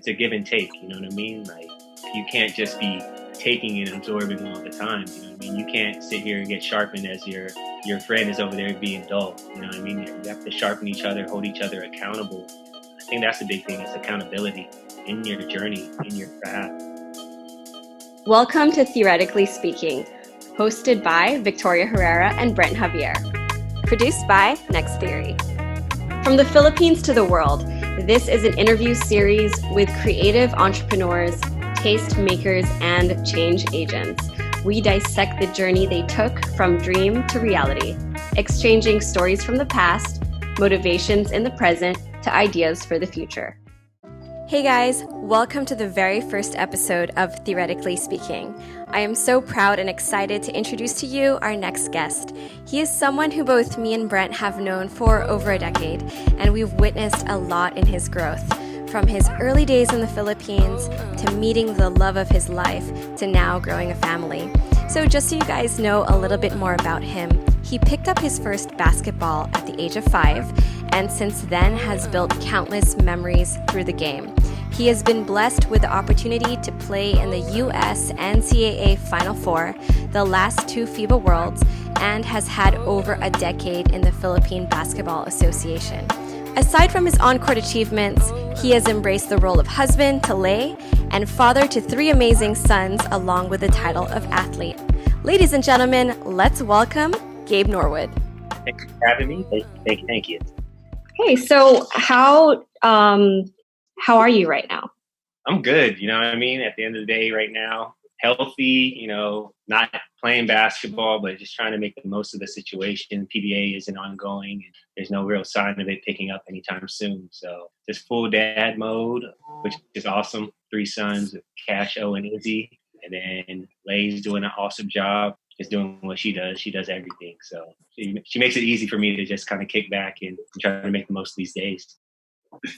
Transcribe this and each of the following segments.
it's a give and take, you know what I mean? Like, you can't just be taking and absorbing all the time, you know what I mean? You can't sit here and get sharpened as your friend is over there being dull, you know what I mean? You have to sharpen each other, hold each other accountable. I think that's the big thing, is accountability in your journey, in your craft. Welcome to Theoretically Speaking, hosted by Victoria Herrera and Brent Javier. Produced by Next Theory. From the Philippines to the world, this is an interview series with creative entrepreneurs, taste makers, and change agents. We dissect the journey they took from dream to reality, exchanging stories from the past, motivations in the present, to ideas for the future. Hey guys, welcome to the very first episode of Theoretically Speaking. I am so proud and excited to introduce to you our next guest. He is someone who both me and Brent have known for over a decade, and we've witnessed a lot in his growth. From his early days in the Philippines, to meeting the love of his life, to now growing a family. So just so you guys know a little bit more about him, he picked up his first basketball at the age of 5, and since then has built countless memories through the game. He has been blessed with the opportunity to play in the U.S. NCAA Final Four, the last 2 FIBA Worlds, and has had over a decade in the Philippine Basketball Association. Aside from his on-court achievements, he has embraced the role of husband to Lay and father to 3 amazing sons, along with the title of athlete. Ladies and gentlemen, let's welcome Gabe Norwood. Thanks for having me. Thank you. Hey, so how are you right now? I'm good. You know what I mean? At the end of the day right now, healthy, not playing basketball, but just trying to make the most of the situation. PBA isn't ongoing, and there's no real sign of it picking up anytime soon. So just full dad mode, which is awesome. 3 sons, Cash, O, and Izzy. And then Lay's doing an awesome job. Just doing what she does. She does everything. So she makes it easy for me to just kind of kick back and try to make the most of these days.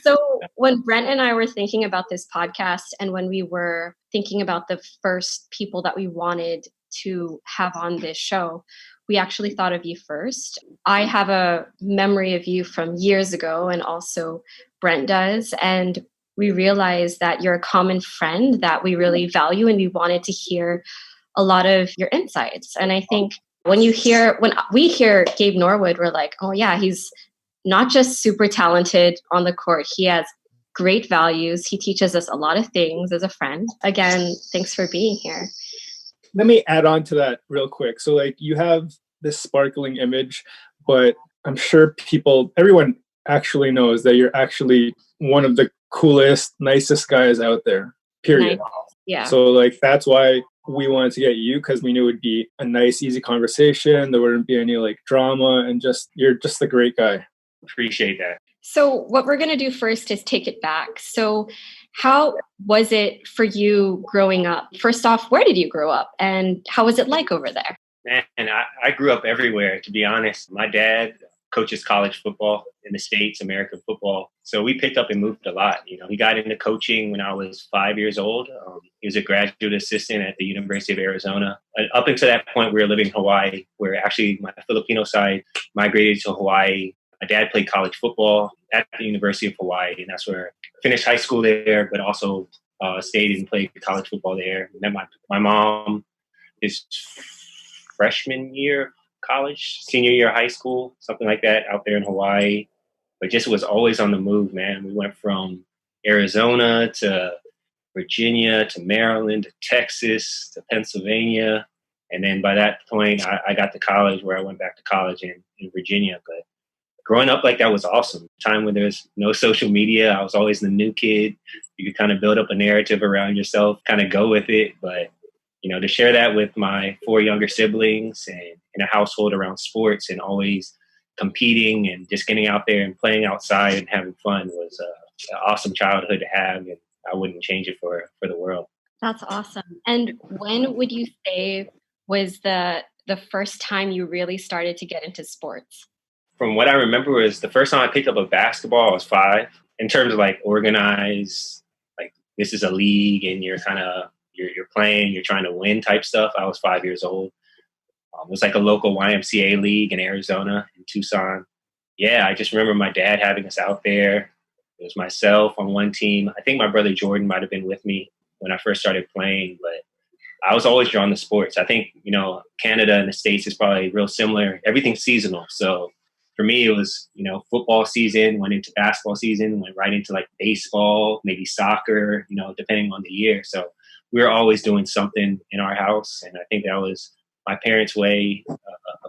So when Brent and I were thinking about this podcast, and when we were thinking about the first people that we wanted to have on this show, we actually thought of you first. I have a memory of you from years ago, and also Brent does. And we realized that you're a common friend that we really value, and we wanted to hear a lot of your insights. And I think when we hear Gabe Norwood, we're like, oh yeah, he's not just super talented on the court. He has great values. He teaches us a lot of things as a friend. Again, thanks for being here. Let me add on to that real quick. So you have this sparkling image, but I'm sure everyone actually knows that you're actually one of the coolest, nicest guys out there, period. Nice. Yeah. So that's why we wanted to get you, because we knew it would be a nice, easy conversation. There wouldn't be any drama, and you're just a great guy. Appreciate that. So what we're going to do first is take it back. So how was it for you growing up? First off, where did you grow up, and how was it like over there? Man, I grew up everywhere, to be honest. My dad coaches college football in the States, American football. So we picked up and moved a lot. He got into coaching when I was 5 years old. He was a graduate assistant at the University of Arizona. Up until that point, we were living in Hawaii, where actually my Filipino side migrated to Hawaii. My dad played college football at the University of Hawaii, and that's where I finished high school there, but also stayed and played college football there. And then my mom, his freshman year of college, senior year of high school, something like that, out there in Hawaii, but just was always on the move, man. We went from Arizona to Virginia to Maryland to Texas to Pennsylvania. And then by that point, I got to college, where I went back to college in Virginia. But growing up like that was awesome. Time when there's no social media, I was always the new kid. You could kind of build up a narrative around yourself, kind of go with it. But, to share that with my 4 younger siblings, and in a household around sports and always competing and just getting out there and playing outside and having fun was an awesome childhood to have. And I wouldn't change it for the world. That's awesome. And when would you say was the first time you really started to get into sports? From what I remember, was the first time I picked up a basketball, I was 5. In terms of organized, this is a league and you're kind of, you're playing, you're trying to win type stuff. I was 5 years old. It was a local YMCA league in Arizona, in Tucson. Yeah, I just remember my dad having us out there. It was myself on one team. I think my brother Jordan might have been with me when I first started playing, but I was always drawn to sports. I think, Canada and the States is probably real similar. Everything's seasonal. So for me, it was, football season, went into basketball season, went right into like baseball, maybe soccer, depending on the year. So we were always doing something in our house. And I think that was my parents' way of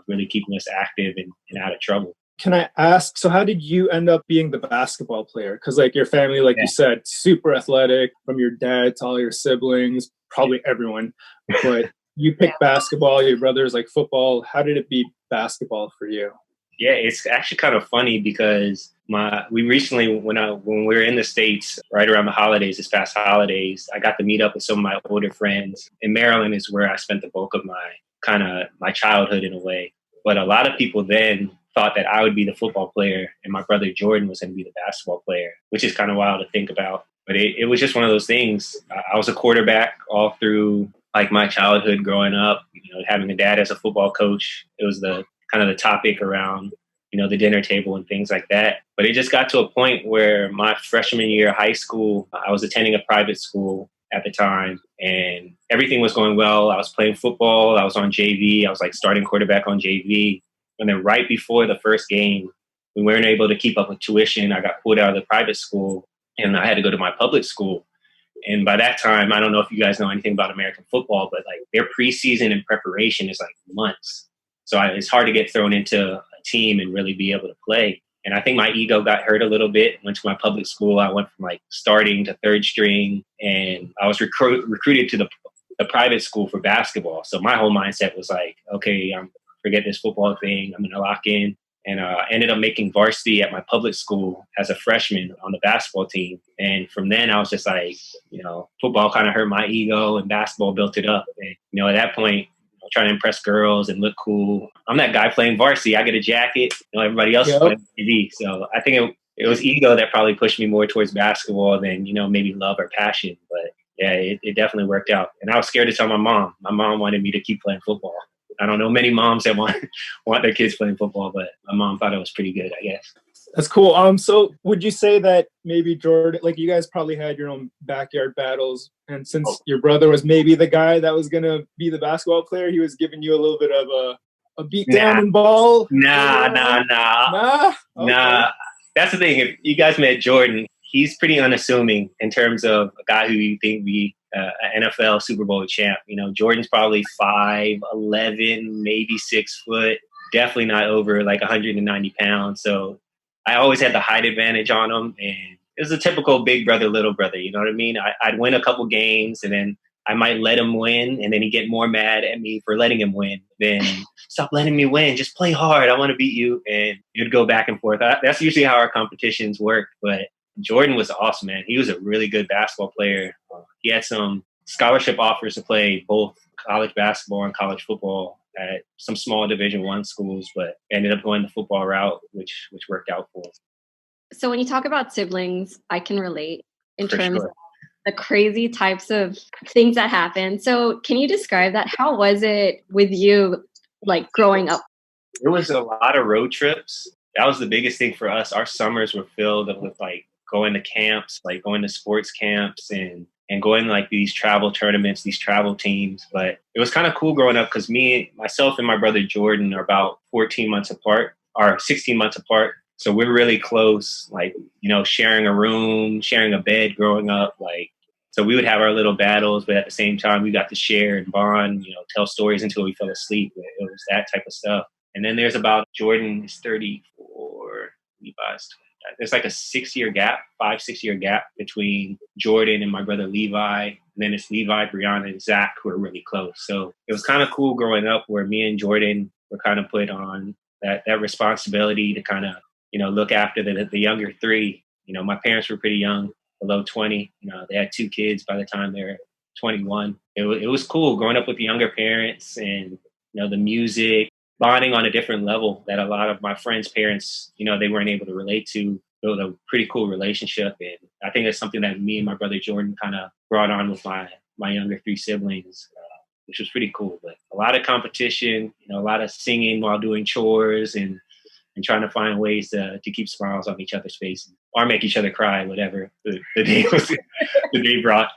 really keeping us active and out of trouble. Can I ask, so how did you end up being the basketball player? Because like your family, like you said, super athletic, from your dad to all your siblings, probably everyone. But you picked basketball, your brothers like football. How did it be basketball for you? Yeah, it's actually kind of funny because we recently, when we were in the States, right around the holidays, this past holidays, I got to meet up with some of my older friends. In Maryland is where I spent the bulk of my childhood in a way. But a lot of people then thought that I would be the football player and my brother Jordan was going to be the basketball player, which is kind of wild to think about. But it was just one of those things. I was a quarterback all through like my childhood growing up, having a dad as a football coach. It was the kind of the topic around, the dinner table and things like that. But it just got to a point where my freshman year of high school, I was attending a private school at the time and everything was going well. I was playing football. I was on JV. I was like starting quarterback on JV. And then right before the first game, we weren't able to keep up with tuition. I got pulled out of the private school and I had to go to my public school. And by that time, I don't know if you guys know anything about American football, but like their preseason and preparation is like months. So it's hard to get thrown into a team and really be able to play. And I think my ego got hurt a little bit. Went to my public school. I went from like starting to third string and I was recruited to the private school for basketball. So my whole mindset was like, okay, forget this football thing. I'm going to lock in. And I ended up making varsity at my public school as a freshman on the basketball team. And from then I was just like, football kind of hurt my ego and basketball built it up. And, at that point, trying to impress girls and look cool. I'm that guy playing varsity. I get a jacket. Everybody else is playing TV. So I think it was ego that probably pushed me more towards basketball than, maybe love or passion. But yeah, it definitely worked out. And I was scared to tell my mom. My mom wanted me to keep playing football. I don't know many moms that want their kids playing football, but my mom thought it was pretty good, I guess. That's cool. So would you say that maybe Jordan, like you guys probably had your own backyard battles, and since your brother was maybe the guy that was going to be the basketball player, he was giving you a little bit of a beat down and ball? Nah. That's the thing. If you guys met Jordan, he's pretty unassuming in terms of a guy who you think be an NFL Super Bowl champ. Jordan's probably 5'11", maybe 6 foot, definitely not over like 190 pounds. So I always had the height advantage on him, and it was a typical big brother, little brother. You know what I mean? I'd win a couple games, and then I might let him win, and then he'd get more mad at me for letting him win. Then stop letting me win. Just play hard. I want to beat you. And it'd go back and forth. That's usually how our competitions work. But Jordan was awesome, man. He was a really good basketball player. He had some scholarship offers to play both college basketball and college football at some small Division I schools, but ended up going the football route, which worked out for him. So when you talk about siblings, I can relate in terms of the crazy types of things that happen. So can you describe that? How was it with you, like growing up? It was a lot of road trips. That was the biggest thing for us. Our summers were filled with like going to camps, like going to sports camps and going to like these travel tournaments, these travel teams. But it was kind of cool growing up because myself and my brother Jordan are about 14 months apart, or 16 months apart. So we're really close, like, sharing a room, sharing a bed growing up. Like, so we would have our little battles, but at the same time, we got to share and bond, tell stories until we fell asleep. It was that type of stuff. And then there's about Jordan is 34, Levi's 20. There's like a 6-year gap, 5-6 year gap between Jordan and my brother Levi. And then it's Levi, Brianna, and Zach who are really close. So it was kind of cool growing up where me and Jordan were kind of put on that responsibility to kind of, look after the younger three. My parents were pretty young, below 20. They had 2 kids by the time they were 21. It was cool growing up with the younger parents and, the music, bonding on a different level that a lot of my friends' parents, they weren't able to relate to. Build a pretty cool relationship. And I think that's something that me and my brother Jordan kind of brought on with my younger 3 siblings, which was pretty cool. But a lot of competition, a lot of singing while doing chores and, and trying to find ways to keep smiles on each other's faces or make each other cry, whatever the day was, the day brought.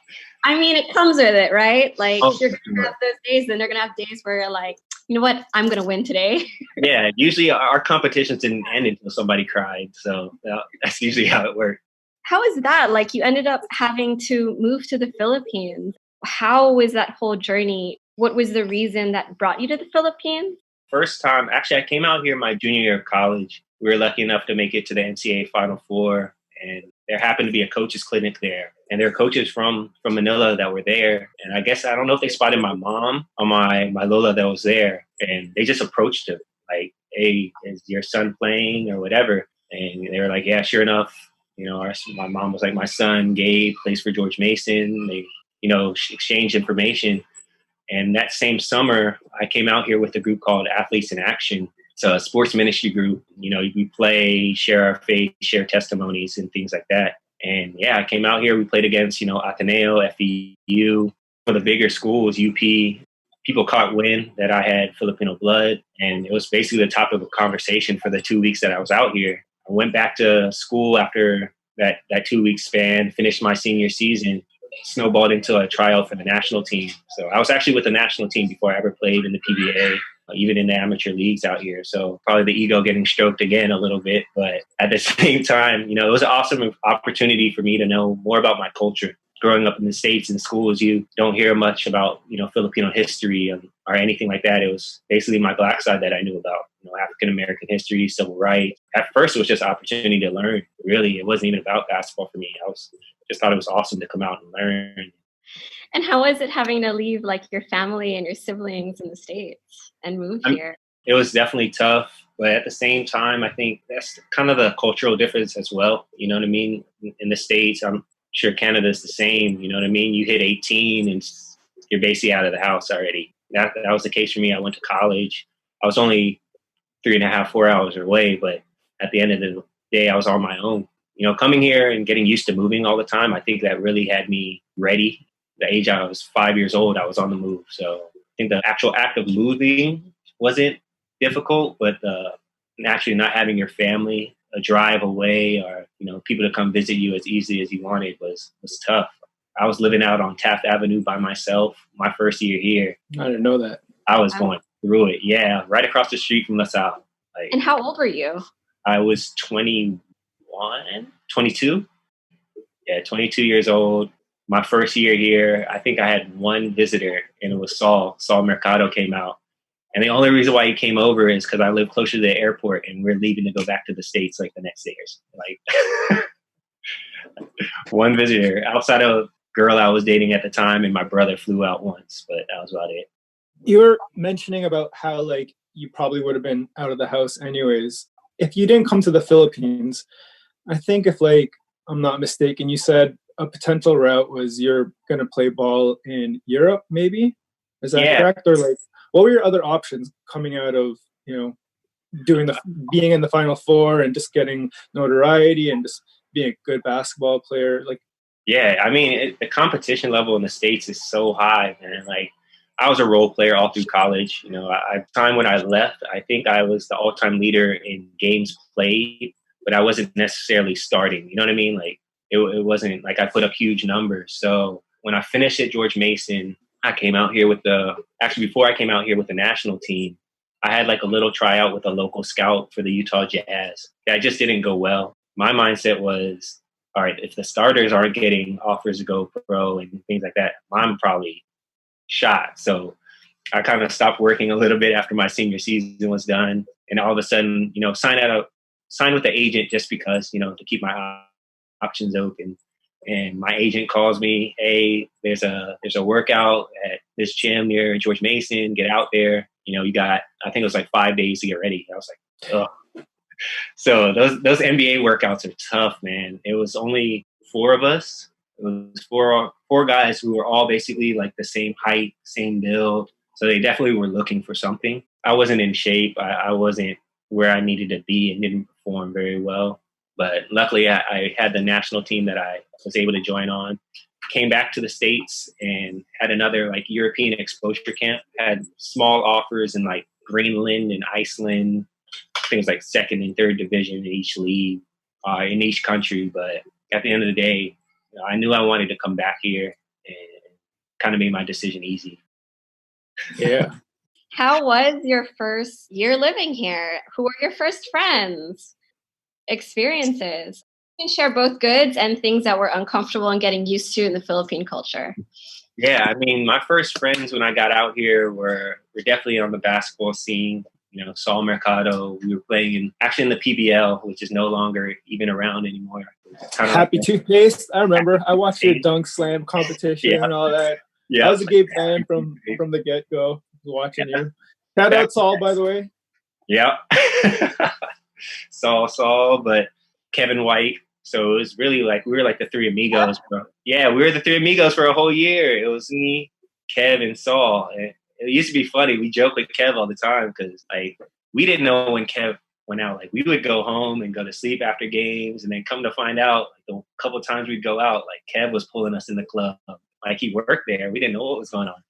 I mean, it comes with it, right? Like, you're going to Sure. have those days, then they're going to have days where you're like, you know what? I'm going to win today. Yeah, usually our competitions didn't end until somebody cried. So that's usually how it worked. How is that? Like, you ended up having to move to the Philippines. How was that whole journey? What was the reason that brought you to the Philippines? First time, actually, I came out here my junior year of college. We were lucky enough to make it to the NCAA Final Four, and there happened to be a coaches clinic there. And there are coaches from Manila that were there. And I guess, I don't know if they spotted my mom or my Lola that was there. And they just approached him like, hey, is your son playing or whatever? And they were like, yeah, sure enough. You know, my mom was like, my son, Gabe, plays for George Mason. They, exchanged information. And that same summer, I came out here with a group called Athletes in Action. It's a sports ministry group. You know, we play, share our faith, share testimonies and things like that. And yeah, I came out here. We played against, Ateneo, FEU, for the bigger schools, UP. People caught wind that I had Filipino blood. And it was basically the topic of conversation for the 2 weeks that I was out here. I went back to school after that 2 week span, finished my senior season, snowballed into a tryout for the national team. So I was actually with the national team before I ever played in the PBA, even in the amateur leagues out here. So probably the ego getting stroked again a little bit. But at the same time, it was an awesome opportunity for me to know more about my culture. Growing up in the States in schools, you don't hear much about, Filipino history or anything like that. It was basically my Black side that I knew about, African-American history, civil rights. At first, it was just an opportunity to learn. Really, it wasn't even about basketball for me. I just thought it was awesome to come out and learn. And how was it having to leave like your family and your siblings in the States and move here? It was definitely tough, but at the same time, I think that's kind of the cultural difference as well. You know what I mean? In the States, I'm sure Canada's the same. You know what I mean? You hit 18 and you're basically out of the house already. That was the case for me. I went to college. I was only 3.5, 4 hours away, but at the end of the day, I was on my own. Coming here and getting used to moving all the time, I think that really had me ready. The age I was 5 years old, I was on the move. So I think the actual act of moving wasn't difficult, but actually not having your family a drive away or, people to come visit you as easily as you wanted was tough. I was living out on Taft Avenue by myself my first year here. I didn't know that. I was going through it. Yeah, right across the street from LaSalle. And how old were you? I was 22. Yeah, 22 years old. My first year here, I think I had one visitor, and it was Saul. Saul Mercado came out. And the only reason why he came over is because I live closer to the airport, and we're leaving to go back to the States like the next day or something. One visitor outside of girl I was dating at the time, and my brother flew out once, but that was about it. You were mentioning about how like you probably would have been out of the house anyways. If you didn't come to the Philippines, I think if like I'm not mistaken, you said a potential route was you're going to play ball in Europe, maybe? Is that correct? Or like, what were your other options coming out of, being in the Final Four and just getting notoriety and just being a good basketball player? Like, yeah, I mean, the competition level in the States is so high, man. Like, I was a role player all through college. Time when I left, I think I was the all-time leader in games played, but I wasn't necessarily starting. You know what I mean? Like, it wasn't like I put up huge numbers. So when I finished at George Mason, I came out here before I came out here with the national team, I had like a little tryout with a local scout for the Utah Jazz. That just didn't go well. My mindset was, all right, if the starters aren't getting offers to go pro and things like that, I'm probably shot. So I kind of stopped working a little bit after my senior season was done. And all of a sudden, sign with the agent just because, to keep my options open. And my agent calls me, hey, there's a workout at this gym near George Mason. Get out there. You got, I think it was like 5 days to get ready. I was like, ugh. So those NBA workouts are tough, man. It was only 4 of us. It was four guys who were all basically like the same height, same build. So they definitely were looking for something. I wasn't in shape. I wasn't where I needed to be and didn't perform very well. But luckily, I had the national team that I was able to join on. Came back to the States and had another like European exposure camp. Had small offers in like Greenland and Iceland, think it was like second and third division in each league, in each country. But at the end of the day, I knew I wanted to come back here, and kind of made my decision easy. Yeah. How was your first year living here? Who were your first friends? Experiences? You can share both goods and things that were uncomfortable and getting used to in the Philippine culture. Yeah, I mean, my first friends when I got out here were definitely on the basketball scene. Saul Mercado. We were playing actually in the PBL, which is no longer even around anymore. Happy Toothpaste. I remember. I watched your dunk slam competition and all that. Yeah. I was a Gabe fan from the get-go, watching you. Shout out Saul, by the way. Yeah. Saul, but Kevin White. So it was really like, we were like the three amigos. Yeah, we were the three amigos for a whole year. It was me, Kev, and Saul. And it used to be funny. We joke with Kev all the time because like we didn't know when Kev went out. Like we would go home and go to sleep after games, and then come to find out, like, the couple times we'd go out, like Kev was pulling us in the club. Like he worked there. We didn't know what was going on.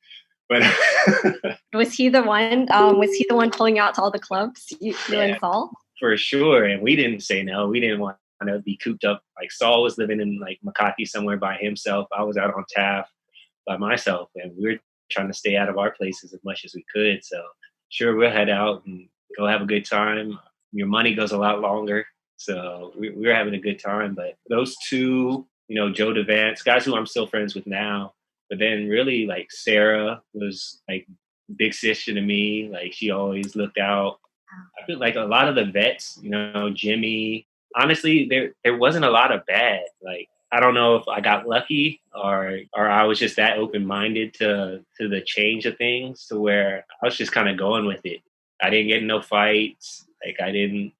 But was he the one? Was he the one pulling you out to all the clubs? You and Saul? For sure. And we didn't say no. We didn't want to be cooped up. Like Saul was living in like Makati somewhere by himself. I was out on Taft by myself, and we were trying to stay out of our places as much as we could. So sure, we'll head out and go have a good time. Your money goes a lot longer. So we were having a good time. But those two, Joe Devance, guys who I'm still friends with now. But then really like Sarah was like big sister to me. Like she always looked out. I feel like a lot of the vets, Jimmy, honestly, there wasn't a lot of bad. Like, I don't know if I got lucky or I was just that open-minded to the change of things, to where I was just kind of going with it. I didn't get in no fights. Like I didn't,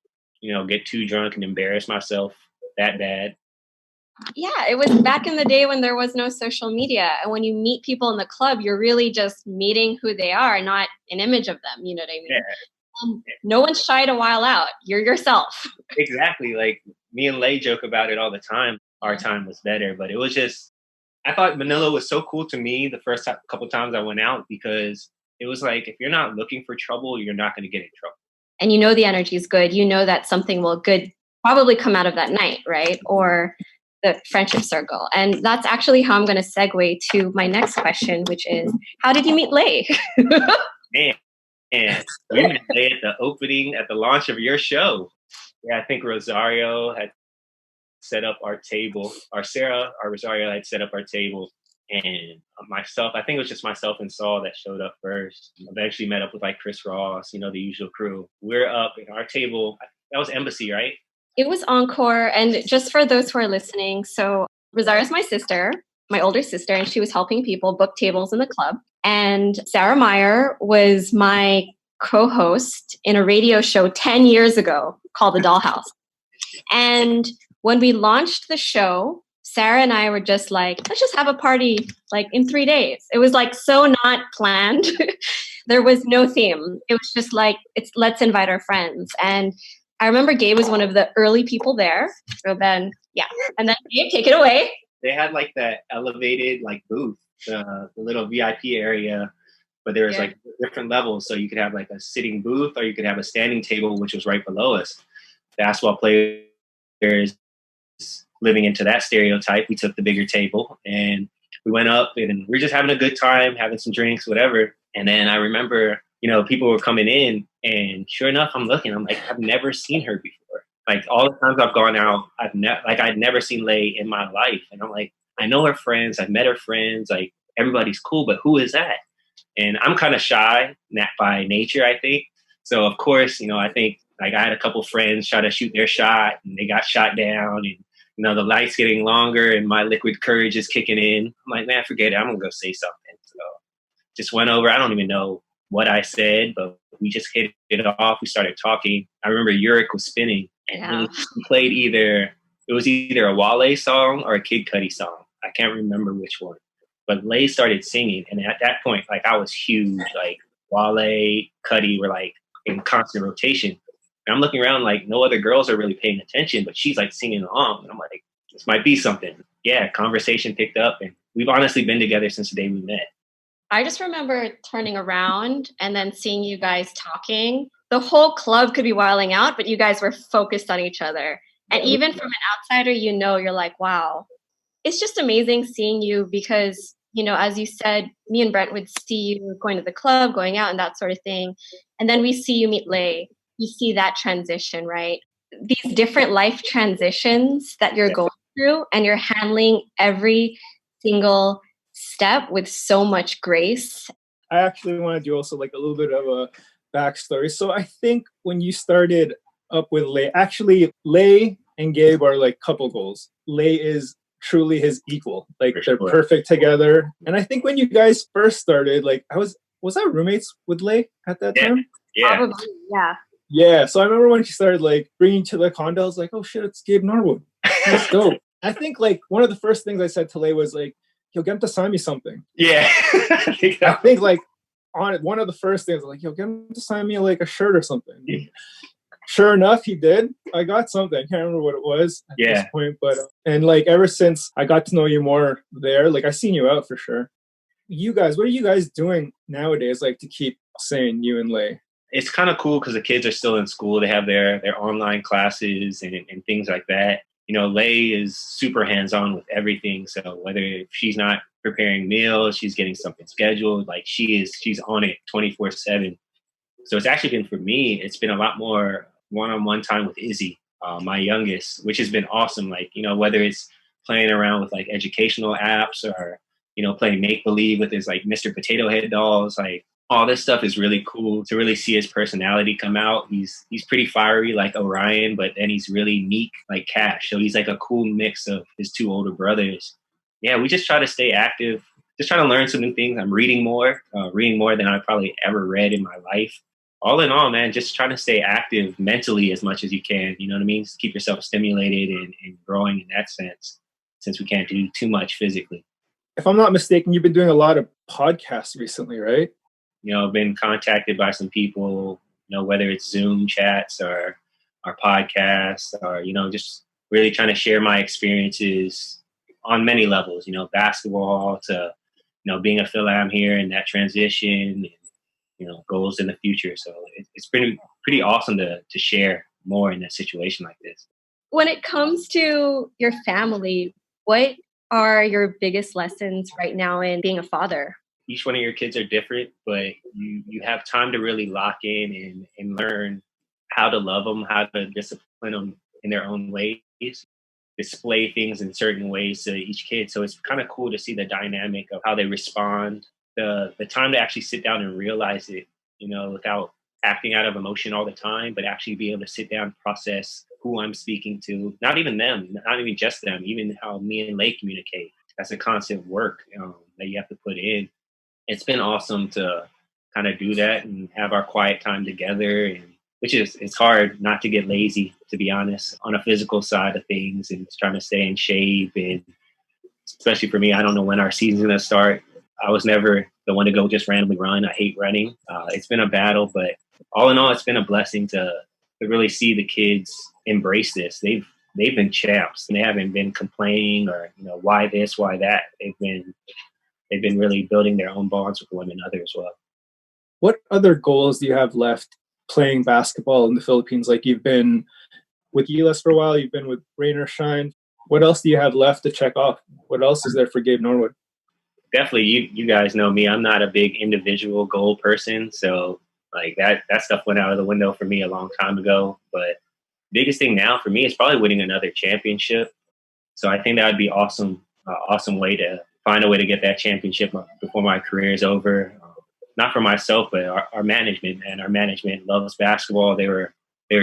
get too drunk and embarrass myself that bad. Yeah, it was back in the day when there was no social media. And when you meet people in the club, you're really just meeting who they are, not an image of them. You know what I mean? Yeah. No one's shy to while out. You're yourself. Exactly. Like me and Lay joke about it all the time. Our time was better, but it was just, I thought Manila was so cool to me the first couple times I went out, because it was like, if you're not looking for trouble, you're not going to get in trouble. And the energy is good. That something will good probably come out of that night, right? Or the friendship circle. And that's actually how I'm going to segue to my next question, which is, how did you meet Lay? Man, we met Lay at the opening, at the launch of your show. Yeah, I think Rosario had set up our table, Rosario had set up our table, and myself, I think it was just myself and Saul that showed up first. Eventually met up with like Chris Ross, the usual crew. We're up at our table. That was Embassy, right? It was Encore. And just for those who are listening, so Rosario's my sister, my older sister, and she was helping people book tables in the club. And Sarah Meyer was my co-host in a radio show 10 years ago called The Dollhouse. And when we launched the show, Sarah and I were just like, let's just have a party like in 3 days. It was like so not planned. There was no theme. It was just like, let's invite our friends. And I remember Gabe was one of the early people there. So then, yeah. And then Gabe, take it away. They had like that elevated like booth, the little VIP area, but there was like different levels. So you could have like a sitting booth, or you could have a standing table, which was right below us. Basketball players living into that stereotype. We took the bigger table and we went up, and we were just having a good time, having some drinks, whatever. And then I remember, people were coming in, and sure enough, I'm looking, I'm like, I've never seen her before. Like all the times I've gone out, I'd never seen Lay in my life. And I'm like, I know her friends, I've met her friends, like everybody's cool, but who is that? And I'm kind of shy by nature, I think. So of course, I think like I had a couple friends try to shoot their shot, and they got shot down, and the light's getting longer and my liquid courage is kicking in. I'm like, man, forget it. I'm going to go say something. So just went over. I don't even know what I said, but we just hit it off. We started talking. I remember Yurik was spinning, and he played either a Wale song or a Kid Cudi song. I can't remember which one. But Lay started singing. And at that point, like I was huge. Like Wale, Cudi were like in constant rotation. And I'm looking around like no other girls are really paying attention, but she's like singing along. And I'm like, this might be something. Yeah, conversation picked up, and we've honestly been together since the day we met. I just remember turning around and then seeing you guys talking. the whole club could be wilding out, but you guys were focused on each other. And even from an outsider, you're like, wow, it's just amazing seeing you because, as you said, me and Brent would see you going to the club, going out and that sort of thing. And then we see you meet Lay. You see that transition, right? These different life transitions that you're going through, and you're handling every single step with so much grace. I actually want to do also like a little bit of a backstory. So I think when you started up with Lay, actually Lay and Gabe are like couple goals. Lay is truly his equal. Like they're perfect together. And I think when you guys first started, like was I roommates with Lay at that time? Yeah. Probably, yeah. Yeah. So I remember when she started like bringing to the condo, I was like, oh shit, it's Gabe Norwood. That's dope. I think like one of the first things I said to Lay was like, yo, get him to sign me something. Yeah. I think like on it, one of the first things, like, yo, get him to sign me like a shirt or something. Yeah. Sure enough, he did. I got something. I can't remember what it was at this point, but and like ever since I got to know you more there, like I seen you out for sure. You guys, what are you guys doing nowadays, like to keep sane, you and Lay? It's kind of cool because the kids are still in school. They have their online classes and things like that. Lay is super hands-on with everything. So whether if she's not preparing meals, she's getting something scheduled, like she's on it 24/7. So it's actually been, for me, it's been a lot more one-on-one time with Izzy, my youngest, which has been awesome. Like, whether it's playing around with like educational apps or, playing make-believe with his like Mr. Potato Head dolls, like all this stuff is really cool to really see his personality come out. He's pretty fiery like Orion, but then he's really meek like Cash. So he's like a cool mix of his two older brothers. Yeah, we just try to stay active, just trying to learn some new things. I'm reading more than I probably ever read in my life. All in all, man, just trying to stay active mentally as much as you can. You know what I mean? Just keep yourself stimulated and growing in that sense, since we can't do too much physically. If I'm not mistaken, you've been doing a lot of podcasts recently, right? I've been contacted by some people, whether it's Zoom chats or podcasts or, just really trying to share my experiences on many levels, basketball to, being a Phil-Am here and that transition, goals in the future. So it's been pretty awesome to share more in a situation like this. When it comes to your family, what are your biggest lessons right now in being a father? Each one of your kids are different, but you have time to really lock in and learn how to love them, how to discipline them in their own ways, display things in certain ways to each kid. So it's kind of cool to see the dynamic of how they respond, the time to actually sit down and realize it, without acting out of emotion all the time, but actually be able to sit down, process who I'm speaking to, not even them, not even just them, even how me and Lay communicate. That's a constant work that you have to put in. It's been awesome to kind of do that and have our quiet time together, and it's hard not to get lazy, to be honest, on a physical side of things and trying to stay in shape. And especially for me, I don't know when our season's going to start. I was never the one to go just randomly run. I hate running. It's been a battle, but all in all, it's been a blessing to really see the kids embrace this. They've been champs, and they haven't been complaining or, why this, why that. They've been really building their own bonds with one another as well. What other goals do you have left playing basketball in the Philippines? Like, you've been with Gilas for a while, you've been with Rain or Shine. What else do you have left to check off? What else is there for Gabe Norwood? Definitely, you guys know me. I'm not a big individual goal person, so like that stuff went out of the window for me a long time ago. But biggest thing now for me is probably winning another championship. So I think that would be awesome way to find a way to get that championship before my career is over. Not for myself, but our management, man. Our management loves basketball. They were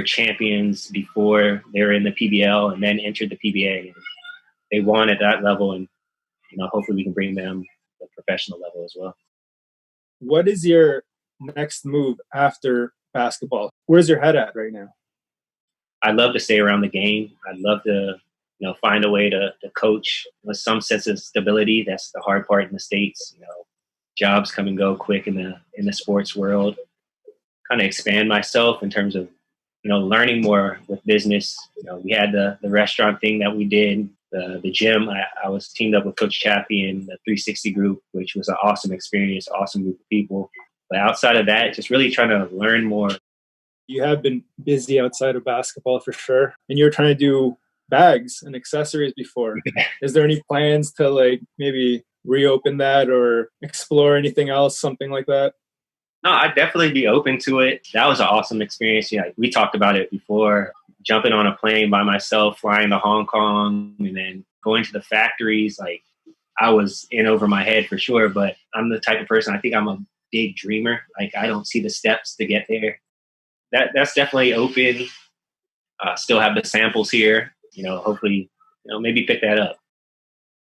champions before they were in the PBL and then entered the PBA. And they won at that level, and hopefully we can bring them to the professional level as well. What is your next move after basketball? Where's your head at right now? I'd love to stay around the game. I'd love to, find a way to coach with some sense of stability. That's the hard part in the States. Jobs come and go quick in the sports world. Kind of expand myself in terms of, learning more with business. We had the restaurant thing that we did, the gym. I was teamed up with Coach Chappie and the 360 group, which was an awesome experience, awesome group of people. But outside of that, just really trying to learn more You have been busy outside of basketball for sure. And you're trying to do bags and accessories before. Is there any plans to like maybe reopen that or explore anything else, something like that? No, I'd definitely be open to it. That was an awesome experience. Yeah, we talked about it before. Jumping on a plane by myself, flying to Hong Kong, and then going to the factories. Like, I was in over my head for sure, but I'm the type of person, I think I'm a big dreamer. Like, I don't see the steps to get there. That's definitely open. Still have the samples here. Hopefully, maybe pick that up.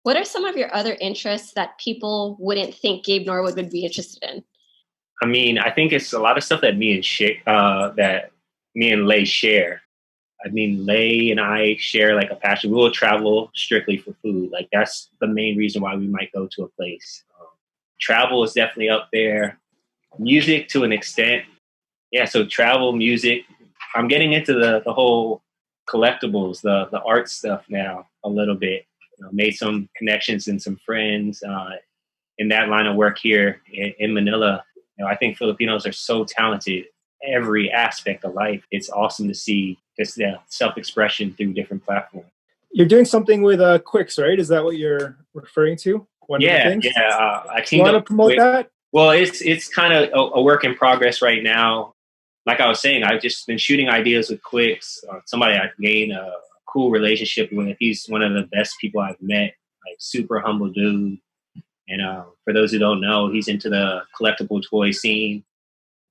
What are some of your other interests that people wouldn't think Gabe Norwood would be interested in? I mean, I think it's a lot of stuff that me and Lay share. I mean, Lay and I share like a passion. We will travel strictly for food. Like, that's the main reason why we might go to a place. Travel is definitely up there. Music to an extent. Yeah, so travel, music. I'm getting into the whole collectibles, the art stuff now a little bit. Made some connections and some friends in that line of work here in Manila. I think Filipinos are so talented every aspect of life. It's awesome to see just self-expression through different platforms. You're doing something with Quicks, right? Is that what you're referring to? I teamed want to up promote that? Well, it's kind of a work in progress right now. Like I was saying, I've just been shooting ideas with Quicks. Somebody I've gained a cool relationship with. He's one of the best people I've met. Like, super humble dude. And for those who don't know, he's into the collectible toy scene.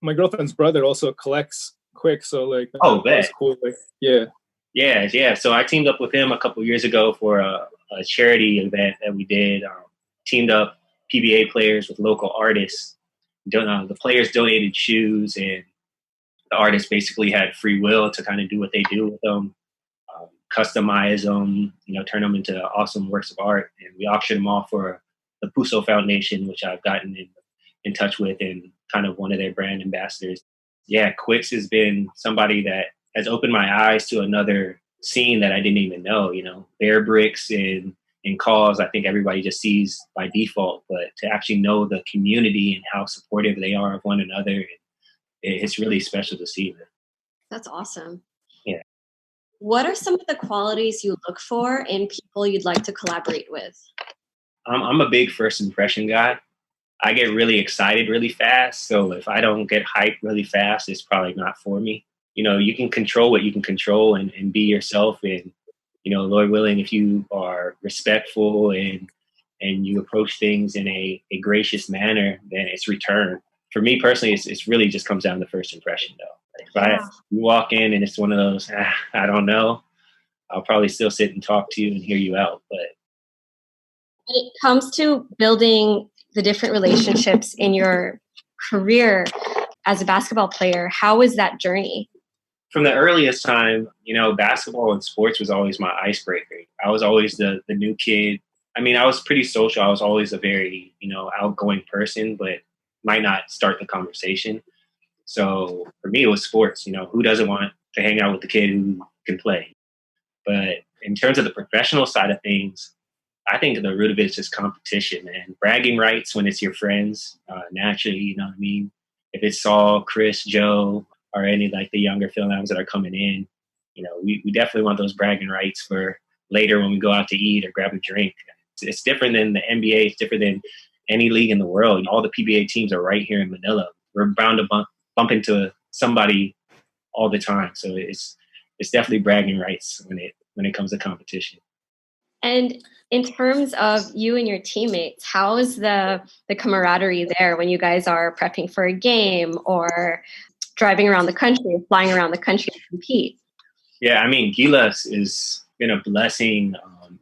My girlfriend's brother also collects Quicks, so like, that's cool. Like, yeah. So I teamed up with him a couple years ago for a charity event that we did. Teamed up PBA players with local artists. The players donated shoes, and the artists basically had free will to kind of do what they do with them, customize them, turn them into awesome works of art. And we auctioned them off for the Puso Foundation, which I've gotten in touch with and kind of one of their brand ambassadors. Yeah, Quicks has been somebody that has opened my eyes to another scene that I didn't even know. Bear bricks and calls, I think everybody just sees by default, but to actually know the community and how supportive they are of one another, it's really special to see that. That's awesome. Yeah. What are some of the qualities you look for in people you'd like to collaborate with? I'm a big first impression guy. I get really excited really fast. So if I don't get hyped really fast, it's probably not for me. You can control what you can control and be yourself. And, Lord willing, if you are respectful and you approach things in a gracious manner, then it's returned. For me personally, it's really just comes down to first impression, though. Like, if you walk in and it's one of those, I don't know, I'll probably still sit and talk to you and hear you out. But when it comes to building the different relationships in your career as a basketball player, how was that journey? From the earliest time, basketball and sports was always my icebreaker. I was always the new kid. I mean, I was pretty social. I was always a very, outgoing person, but might not start the conversation. So for me, it was sports. Who doesn't want to hang out with the kid who can play? But in terms of the professional side of things, I think the root of it is just competition and bragging rights when it's your friends, naturally, you know what I mean? If it's Saul, Chris, Joe, or any like the younger Philams that are coming in, we definitely want those bragging rights for later when we go out to eat or grab a drink. It's different than the NBA. It's different than any league in the world. All the PBA teams are right here in Manila. We're bound to bump into somebody all the time. So it's definitely bragging rights when it comes to competition. And in terms of you and your teammates, how is the camaraderie there when you guys are prepping for a game or driving around the country, flying around the country to compete? Yeah, I mean, Gilas has been a blessing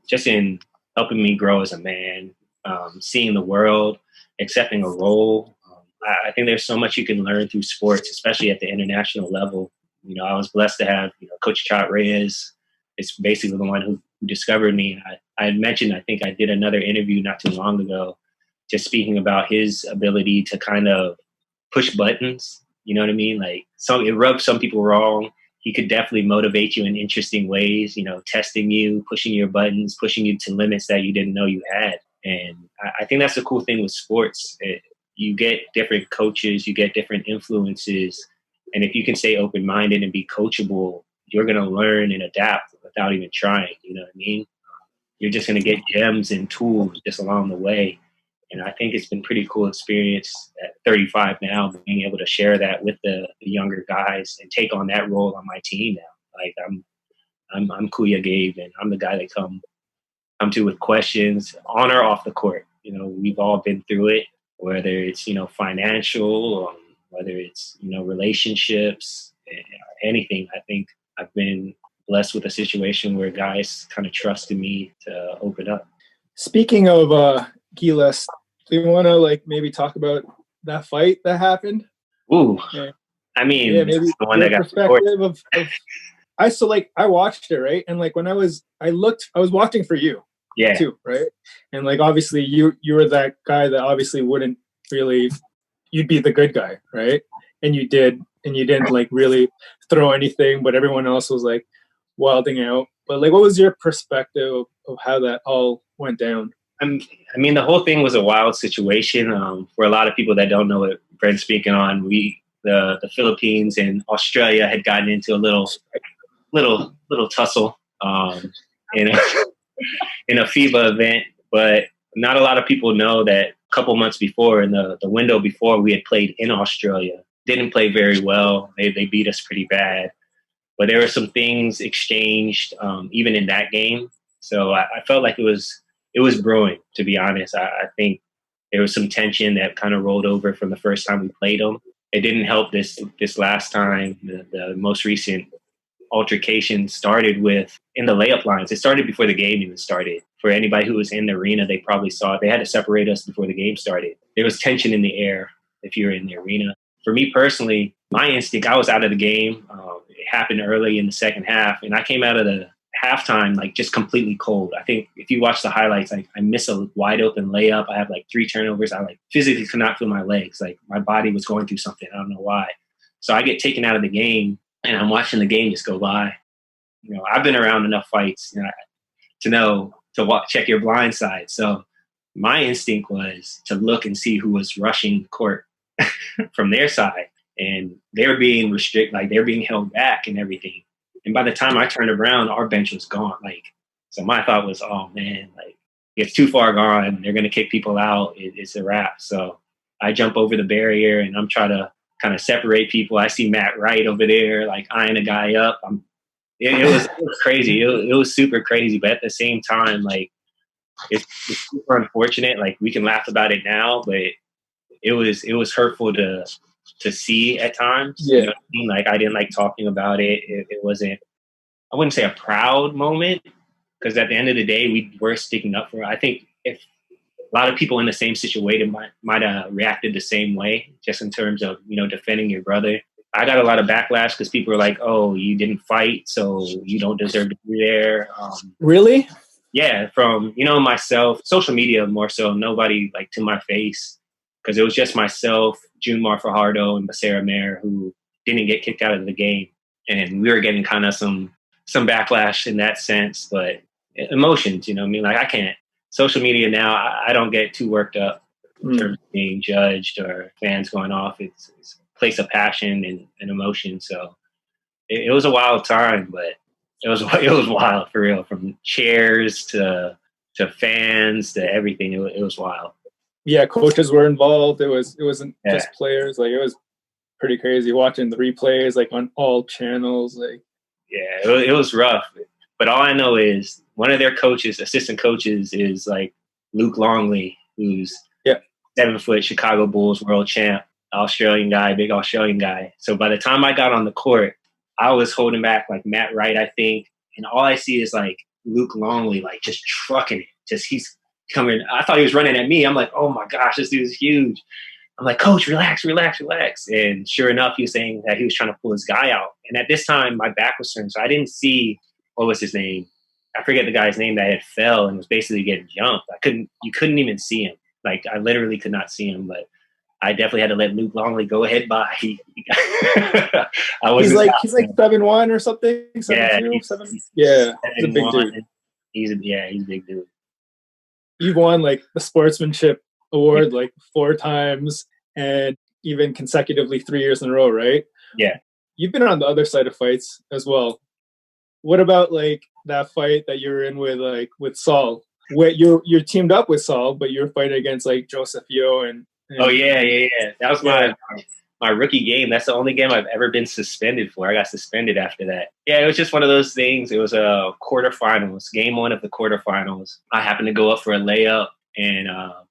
just in helping me grow as a man, seeing the world, accepting a role. I think there's so much you can learn through sports, especially at the international level. I was blessed to have Coach Chat Reyes. It's basically the one who discovered me. I had mentioned, I think I did another interview not too long ago, just speaking about his ability to kind of push buttons. You know what I mean? Like, it rubs some people wrong. He could definitely motivate you in interesting ways, testing you, pushing your buttons, pushing you to limits that you didn't know you had. And I think that's the cool thing with sports. You get different coaches, you get different influences, And if you can stay open-minded and be coachable, you're going to learn and adapt without even trying. You know what I mean? You're just going to get gems and tools just along the way. And I think it's been pretty cool experience at 35 now, being able to share that with the younger guys and take on that role on my team now. Like I'm Kuya Gabe, and I'm the guy they come to with questions on or off the court. You know, we've all been through it, whether it's, you know, financial, whether it's, you know, relationships, anything. I think I've been blessed with a situation where guys kind of trusted me to open up. Speaking of Gilas, do you want to like maybe talk about that fight that happened? Ooh, yeah. I mean, yeah, maybe the one that got perspective of I watched it, right, and like when I was watching for you, too, right, and like obviously you were that guy that obviously wouldn't really, you'd be the good guy, right, and you didn't like really throw anything, but everyone else was like wilding out. But like, what was your perspective of how that all went down? I mean, the whole thing was a wild situation. For a lot of people that don't know what Brent's speaking on, the Philippines and Australia had gotten into a little tussle in a FIBA event, but not a lot of people know that a couple months before, in the window before, we had played in Australia. Didn't play very well. They beat us pretty bad, but there were some things exchanged even in that game. So I felt like it was brewing, to be honest. I think there was some tension that kind of rolled over from the first time we played them. It didn't help this last time. The most recent altercation started in the layup lines. It started before the game even started. For anybody who was in the arena, they probably saw it. They had to separate us before the game started. There was tension in the air if you were in the arena. For me personally, my instinct, I was out of the game. It happened early in the second half, and I came out of the halftime like just completely cold. I think if you watch the highlights, I miss a wide open layup. I have like 3 turnovers. I like physically could not feel my legs. Like my body was going through something. I don't know why. So I get taken out of the game, and I'm watching the game just go by. You know, I've been around enough fights, you know, to know to check your blind side. So my instinct was to look and see who was rushing the court from their side, and they were being restricted, like they were being held back and everything. And by the time I turned around, our bench was gone. Like, so my thought was, oh man, like it's too far gone. They're going to kick people out. It's a wrap. So I jump over the barrier and I'm trying to kind of separate people. I see Matt Wright over there, like eyeing a guy up. It was crazy. It was super crazy. But at the same time, like it's super unfortunate. Like we can laugh about it now, but it was hurtful to see at times. Yeah. You know what I mean? Like I didn't like talking about it. It wasn't, I wouldn't say a proud moment, because at the end of the day, we were sticking up for it. I think if a lot of people in the same situation might have reacted the same way, just in terms of, you know, defending your brother. I got a lot of backlash because people were like, oh, you didn't fight, so you don't deserve to be there. Really? Yeah, from, you know, myself, social media more so, nobody like to my face, because it was just myself, Junmar Fajardo, and Becerra Mayer who didn't get kicked out of the game. And we were getting kind of some backlash in that sense, but emotions, you know what I mean? Like I can't, social media now, I don't get too worked up in terms of being judged or fans going off. It's a place of passion and emotion. So it was a wild time, but it was wild for real, from chairs to fans to everything. It was wild. Yeah, coaches were involved. It wasn't just players. Like it was pretty crazy watching the replays, like on all channels. Like, yeah, it was rough. But all I know is one of their coaches, assistant coaches, is like Luke Longley, who's 7-foot Chicago Bulls world champ, Australian guy, big Australian guy. So by the time I got on the court, I was holding back like Matt Wright, I think, and all I see is like Luke Longley, like just trucking it. Just he's coming. I thought he was running at me. I'm like, oh my gosh, this dude's huge. I'm like, coach, relax. And sure enough, he was saying that he was trying to pull his guy out. And at this time, my back was turned, so I didn't see, what was his name? I forget the guy's name that had fell and was basically getting jumped. You couldn't even see him. Like, I literally could not see him, but I definitely had to let Luke Longley go ahead by. He's like 7'1" or something. 7'2", 7. Yeah, he's a big dude. He's a big dude. You've won like the sportsmanship award like 4 times, and even consecutively 3 years in a row, right? Yeah. You've been on the other side of fights as well. What about like that fight that you were in with Saul? Where you're teamed up with Saul, but you're fighting against like Joseph Yo and Oh yeah. That was my rookie game. That's the only game I've ever been suspended for. I got suspended after that. Yeah, it was just one of those things. It was a quarterfinals, game one of the quarterfinals. I happened to go up for a layup, and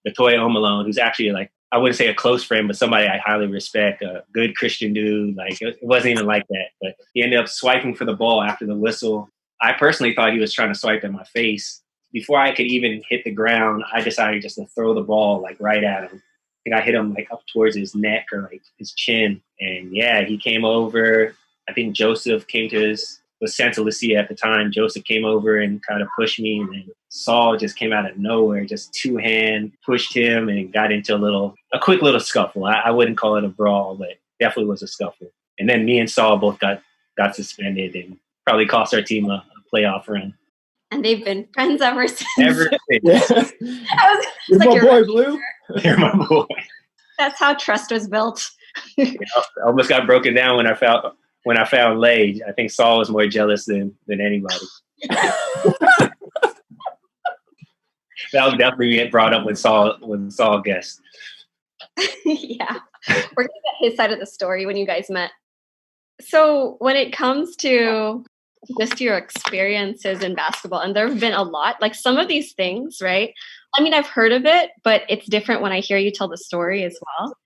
Latoya Omalone, who's actually like, I wouldn't say a close friend, but somebody I highly respect, a good Christian dude. Like, it wasn't even like that, but he ended up swiping for the ball after the whistle. I personally thought he was trying to swipe at my face. Before I could even hit the ground, I decided just to throw the ball like right at him. I think I hit him like up towards his neck or like his chin. And yeah, he came over. I think Joseph came to was Santa Lucia at the time. Joseph came over and kind of pushed me. And then Saul just came out of nowhere, just two-hand pushed him and got into a quick little scuffle. I wouldn't call it a brawl, but definitely was a scuffle. And then me and Saul both got suspended and probably cost our team a playoff run. And they've been friends ever since. Yeah. You're like my boy, Blue. You're my boy. That's how trust was built. I almost got broken down when I found Lay. I think Saul was more jealous than anybody. That would definitely get brought up when Saul guessed. Yeah. We're going to get his side of the story when you guys met. So when it comes to just your experiences in basketball, and there have been a lot, like some of these things, right? I mean, I've heard of it, but it's different when I hear you tell the story as well.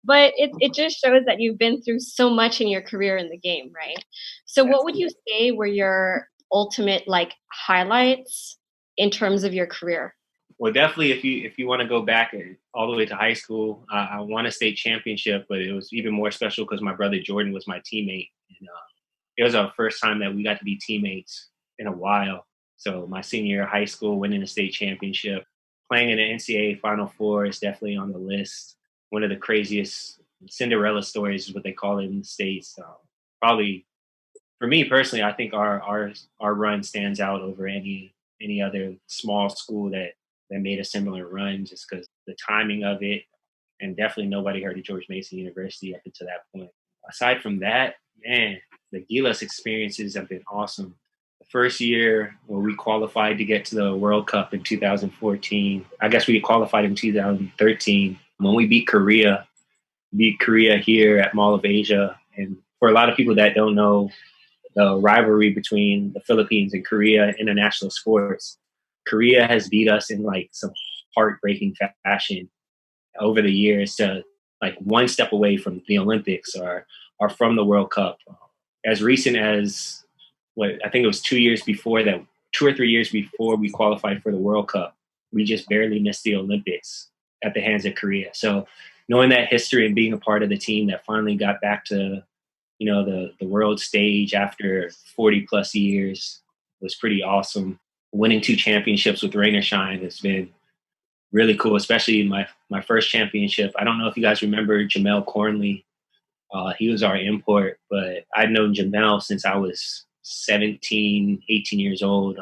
But it just shows that you've been through so much in your career in the game, right? So what would you say were your ultimate like highlights in terms of your career? Well, definitely if you want to go back all the way to high school, I won a state championship, but it was even more special because my brother Jordan was my teammate. And it was our first time that we got to be teammates in a while. So my senior year of high school, winning a state championship, playing in the NCAA Final Four is definitely on the list. One of the craziest Cinderella stories is what they call it in the States. Probably, for me personally, I think our run stands out over any other small school that made a similar run just because the timing of it, and definitely nobody heard of George Mason University up until that point. Aside from that, man, the Gilas experiences have been awesome. The first year when we qualified to get to the World Cup in 2014, I guess we qualified in 2013 when we beat Korea here at Mall of Asia. And for a lot of people that don't know the rivalry between the Philippines and Korea in international sports, Korea has beat us in like some heartbreaking fashion over the years to like one step away from the Olympics or from the World Cup. As recent as I think it was 2 years before that, 2 or 3 years before we qualified for the World Cup, we just barely missed the Olympics at the hands of Korea. So knowing that history and being a part of the team that finally got back to, the world stage after 40 plus years was pretty awesome. Winning 2 championships with rain or shine has been really cool, especially my first championship. I don't know if you guys remember Jamel Cornley. He was our import, but I'd known Jamel since I was 17, 18 years old.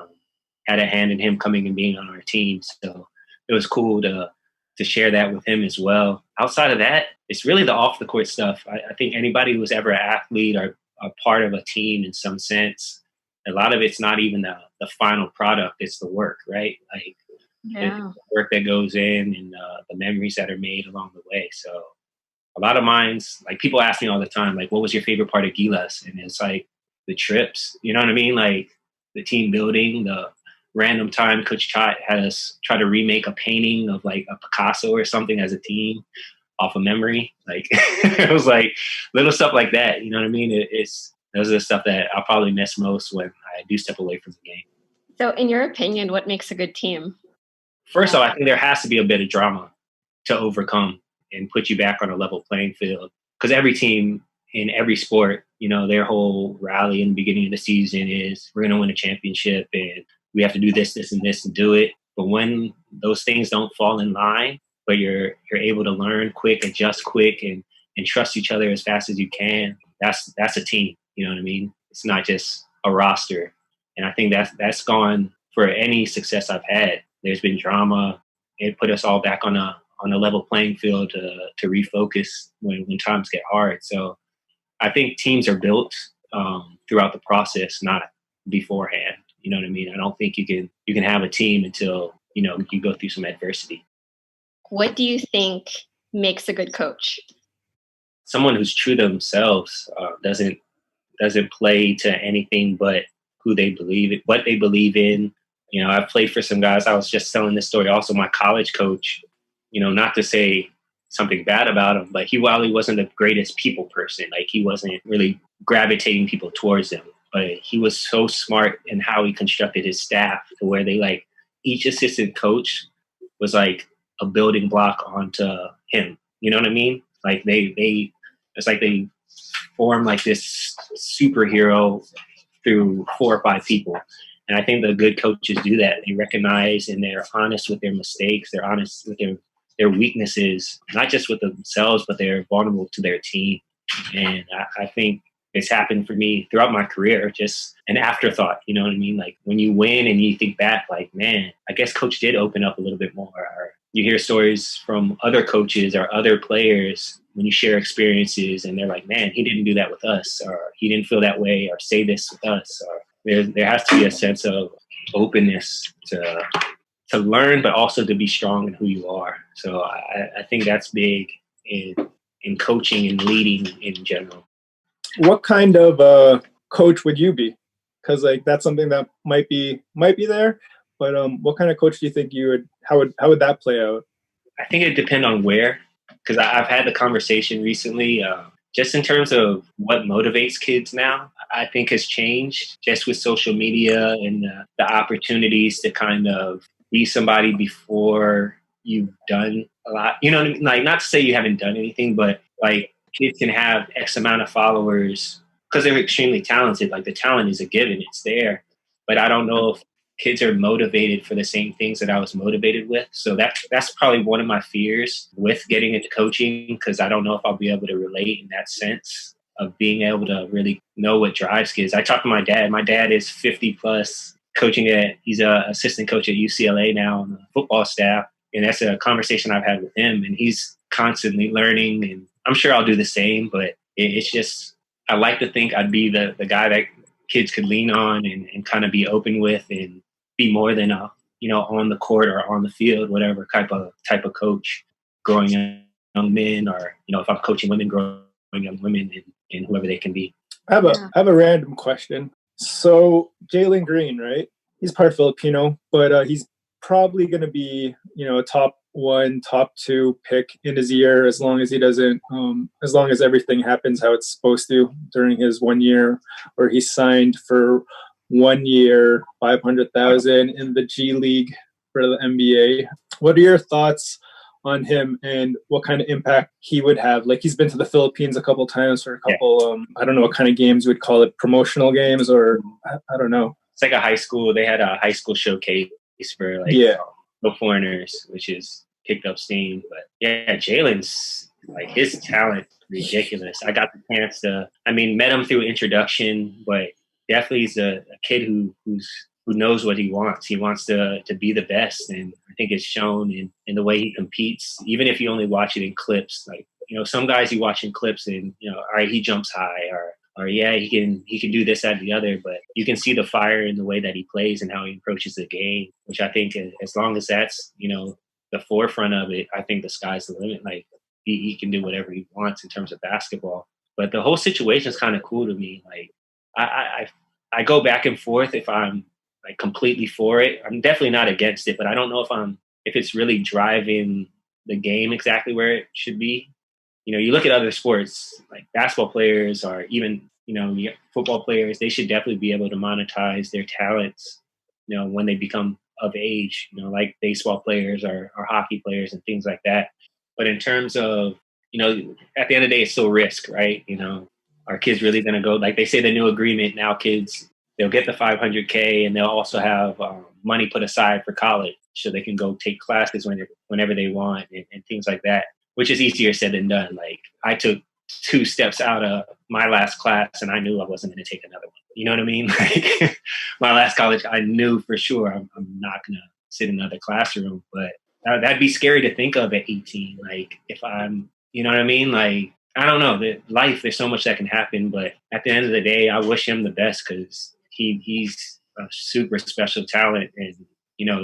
Had a hand in him coming and being on our team. So it was cool to share that with him as well. Outside of that, it's really the off the court stuff. I think anybody who's ever an athlete or a part of a team in some sense, a lot of it's not even the final product. It's the work, right? Like the work that goes in and the memories that are made along the way. So a lot of mine's, like people ask me all the time, like, what was your favorite part of Gilas? And it's like the trips, you know what I mean? Like the team building, the random time Coach Chot had us try to remake a painting of like a Picasso or something as a team off of memory. Like it was like little stuff like that. You know what I mean? Those are the stuff that I'll probably miss most when I do step away from the game. So in your opinion, what makes a good team? First of all, I think there has to be a bit of drama to overcome and put you back on a level playing field. Because every team in every sport, their whole rally in the beginning of the season is we're going to win a championship and we have to do this, this, and this and do it. But when those things don't fall in line, but you're able to learn quick, adjust quick, and trust each other as fast as you can, that's a team. You know what I mean? It's not just a roster. And I think that's gone for any success I've had. There's been drama. It put us all back on a level playing field to refocus when times get hard. So I think teams are built throughout the process, not beforehand. You know what I mean? I don't think you can have a team until, you go through some adversity. What do you think makes a good coach? Someone who's true to themselves, doesn't play to anything but who they believe in, what they believe in. I've played for some guys. I was just telling this story. Also, my college coach, not to say something bad about him, but while he wasn't the greatest people person, like he wasn't really gravitating people towards him, but he was so smart in how he constructed his staff to where they each assistant coach was like a building block onto him. You know what I mean? Like it's like they form like this superhero through 4 or 5 people. And I think the good coaches do that. They recognize and they're honest with their mistakes. They're honest with their weaknesses, not just with themselves, but they're vulnerable to their team. And I think it's happened for me throughout my career, just an afterthought. You know what I mean? Like when you win and you think back, like, man, I guess coach did open up a little bit more. Or you hear stories from other coaches or other players when you share experiences and they're like, man, he didn't do that with us, or he didn't feel that way, or say this with us. Or there has to be a sense of openness to learn, but also to be strong in who you are. So I think that's big in coaching and leading in general. What kind of coach would you be? Because that's something that might be there, but what kind of coach do you think you would? How would that play out? I think it depends on where, because I've had the conversation recently. Just in terms of what motivates kids now, I think has changed just with social media and the opportunities to kind of be somebody before you've done a lot. You know what I mean? Like, not to say you haven't done anything, but like kids can have X amount of followers because they're extremely talented. Like the talent is a given, it's there. But I don't know if kids are motivated for the same things that I was motivated with. So that's probably one of my fears with getting into coaching, because I don't know if I'll be able to relate in that sense of being able to really know what drives kids. I talked to my dad. My dad is 50 plus coaching he's an assistant coach at UCLA now on the football staff. And that's a conversation I've had with him, and he's constantly learning, and I'm sure I'll do the same, but it's just, I like to think I'd be the guy that kids could lean on and kind of be open with and be more than on the court or on the field, whatever type of coach, growing young men, or if I'm coaching women, growing young women and whoever they can be. I have a random question. So Jalen Green, right? He's part Filipino, but he's probably going to be a top 1, top 2 pick in his year, as long as he doesn't, as long as everything happens how it's supposed to during his 1 year, where he signed for 1 year, $500,000 in the G League for the NBA. What are your thoughts on him and what kind of impact he would have? Like, he's been to the Philippines a couple times for a couple, I don't know what kind of games we'd call it, promotional games, or I don't know. It's like a high school. They had a high school showcase for no foreigners, which is picked up steam. But yeah, Jalen's his talent ridiculous. I got the chance to, met him through introduction, but definitely he's a kid who knows what he wants. He wants to be the best, and I think it's shown in the way he competes. Even if you only watch it in clips, some guys you watch in clips and all right, he jumps high, or yeah, he can do this, that, and the other, but you can see the fire in the way that he plays and how he approaches the game, which I think as long as that's the forefront of it, I think the sky's the limit. Like he can do whatever he wants in terms of basketball. But the whole situation is kind of cool to me. Like I go back and forth if I'm completely for it. I'm definitely not against it, but I don't know if it's really driving the game exactly where it should be. You look at other sports, like basketball players or even, football players, they should definitely be able to monetize their talents, when they become of age, like baseball players or hockey players and things like that. But in terms of, at the end of the day, it's still risk, right? Are kids really going to go, like they say the new agreement now, kids, they'll get the $500K and they'll also have money put aside for college so they can go take classes whenever they want and things like that, which is easier said than done. Like I took 2 steps out of my last class and I knew I wasn't going to take another one. You know what I mean? Like my last college, I knew for sure I'm not going to sit in another classroom, but that'd be scary to think of at 18. Like if I'm, you know what I mean? Like I don't know. The life, there's so much that can happen, but at the end of the day, I wish him the best because he's a super special talent, and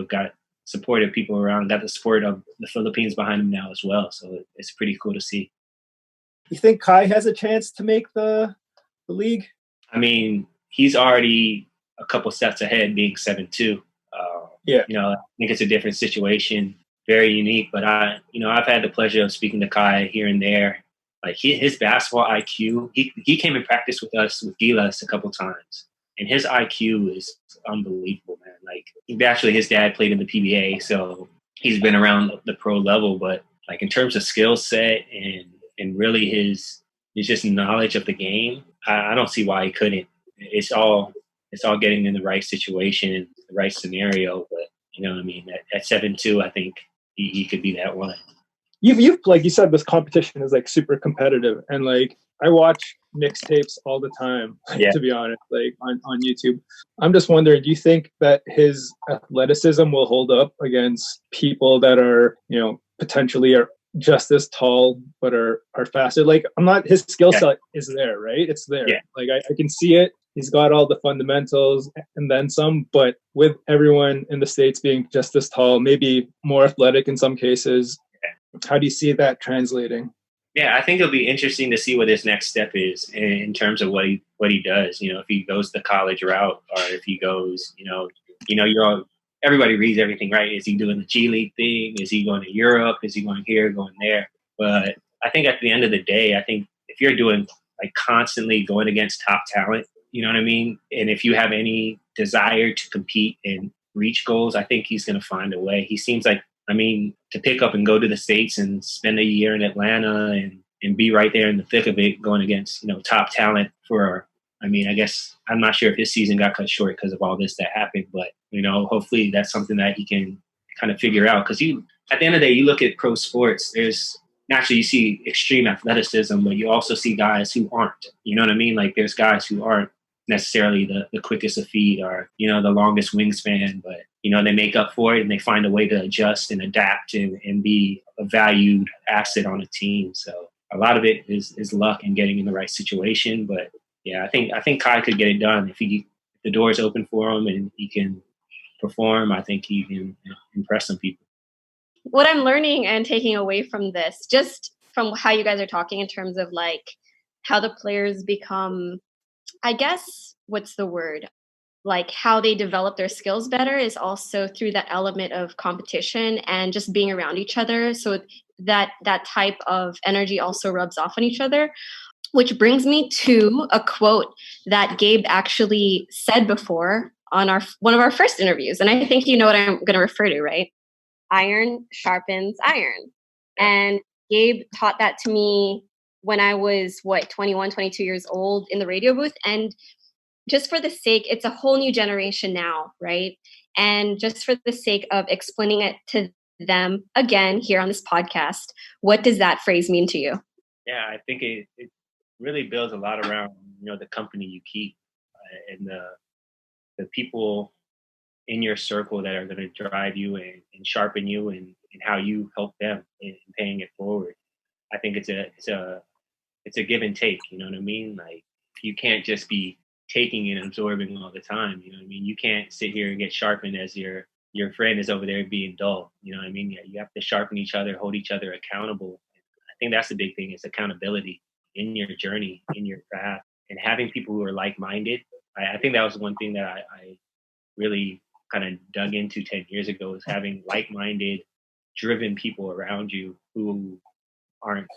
got supportive people around. Got the support of the Philippines behind him now as well. So it's pretty cool to see. You think Kai has a chance to make the league? I mean, he's already a couple steps ahead, being 7'2". Yeah. I think it's a different situation, very unique. But I've had the pleasure of speaking to Kai here and there. Like his basketball IQ, he came and practiced with us with Gilas a couple times, and his IQ is unbelievable, man. Like his dad played in the PBA, so he's been around the pro level. But like in terms of skill set and really his just knowledge of the game, I don't see why he couldn't. It's all getting in the right situation, the right scenario. But you know what I mean? At 7'2", I think he could be that one. You've like you said, this competition is like super competitive, and like I watch mixtapes all the time, to be honest, like on YouTube. I'm just wondering, do you think that his athleticism will hold up against people that are, potentially are just as tall but are faster? Like his skill set is there, right? It's there. Yeah. Like I can see it. He's got all the fundamentals and then some, but with everyone in the States being just as tall, maybe more athletic in some cases, how do you see that translating? Yeah, I think it'll be interesting to see what his next step is in terms of what he does. If he goes the college route, or if he goes, everybody reads everything, right? Is he doing the G League thing? Is he going to Europe? Is he going here, going there? But I think at the end of the day, I think if you're doing like constantly going against top talent, you know what I mean? And if you have any desire to compete and reach goals, I think he's going to find a way. He seems like, to pick up and go to the States and spend a year in Atlanta and be right there in the thick of it going against, top talent I guess I'm not sure if his season got cut short because of all this that happened, but, hopefully that's something that he can kind of figure out. Because at the end of the day, you look at pro sports, naturally you see extreme athleticism, but you also see guys who aren't, you know what I mean? Like there's guys who aren't necessarily the quickest of feet or, the longest wingspan, but, they make up for it and they find a way to adjust and adapt and be a valued asset on a team. So a lot of it is luck and getting in the right situation. But yeah, I think Kai could get it done if the door is open for him and he can perform. I think he can impress some people. What I'm learning and taking away from this, just from how you guys are talking in terms of like how the players become, I guess, what's the word? Like how they develop their skills better is also through that element of competition and just being around each other. So that type of energy also rubs off on each other, which brings me to a quote that Gabe actually said before on one of our first interviews. And I think you know what I'm going to refer to, right? Iron sharpens iron. And Gabe taught that to me when I was 21, 22 years old in the radio booth. And just for the sake, it's a whole new generation now, right? And just for the sake of explaining it to them again here on this podcast, what does that phrase mean to you? Yeah, I think it really builds a lot around, the company you keep and the people in your circle that are going to drive you and sharpen you and how you help them in paying it forward. I think it's a give and take, you know what I mean? Like you can't just be taking and absorbing all the time, you know what I mean? You can't sit here and get sharpened as your friend is over there being dull, you know what I mean? Yeah, you have to sharpen each other, hold each other accountable. I think that's the big thing, is accountability in your journey, in your path, and having people who are like-minded. I think that was one thing that I really kind of dug into 10 years ago, is having like-minded, driven people around you who aren't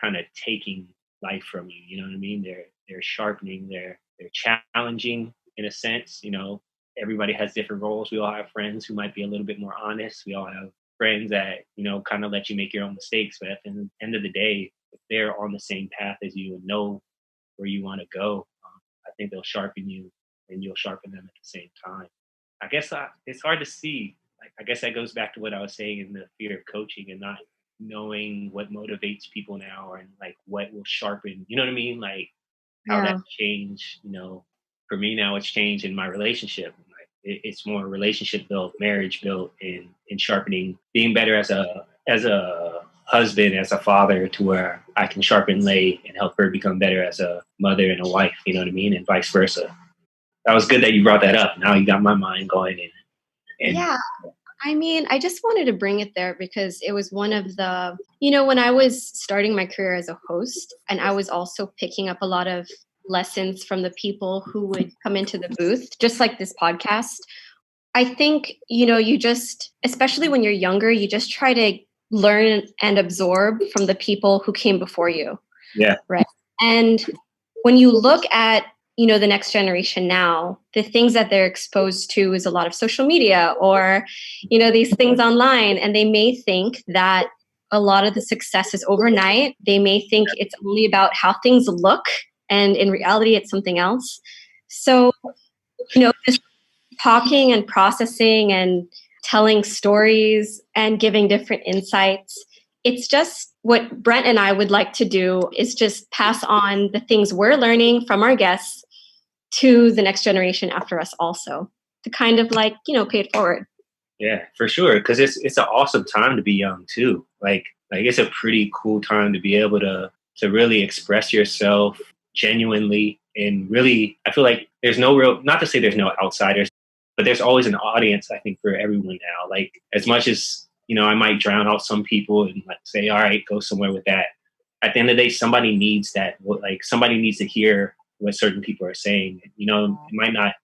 kind of taking life from you. You know what I mean? They're sharpening, they're challenging in a sense. Everybody has different roles. We all have friends who might be a little bit more honest. We all have friends that, kind of let you make your own mistakes. But at the end of the day, if they're on the same path as you and know where you want to go, I think they'll sharpen you and you'll sharpen them at the same time. I guess it's hard to see. I guess that goes back to what I was saying in the fear of coaching and not knowing what motivates people now, and like what will sharpen, you know what I mean? Like how that changed, for me now it's changed in my relationship. Like it's more relationship built, marriage built, and sharpening, being better as a husband, as a father, to where I can sharpen Lay and help her become better as a mother and a wife, you know what I mean? And vice versa. That was good that you brought that up. Now you got my mind going. And yeah. I mean, I just wanted to bring it there because it was one of the, when I was starting my career as a host, and I was also picking up a lot of lessons from the people who would come into the booth, just like this podcast. I think, you just, especially when you're younger, you just try to learn and absorb from the people who came before you. Yeah. Right. And when you look at, the next generation now, the things that they're exposed to is a lot of social media or, these things online. And they may think that a lot of the success is overnight. They may think it's only about how things look. And in reality, it's something else. So, just talking and processing and telling stories and giving different insights. It's just what Brent and I would like to do is just pass on the things we're learning from our guests to the next generation after us also to kind of pay it forward. Yeah, for sure. Cause it's an awesome time to be young too. Like it's a pretty cool time to be able to really express yourself genuinely. And really, I feel like there's no real, not to say there's no outsiders, but there's always an audience, I think, for everyone now. Like as much as, I might drown out some people and like say, all right, go somewhere with that. At the end of the day, somebody needs that. Like somebody needs to hear what certain people are saying. It might not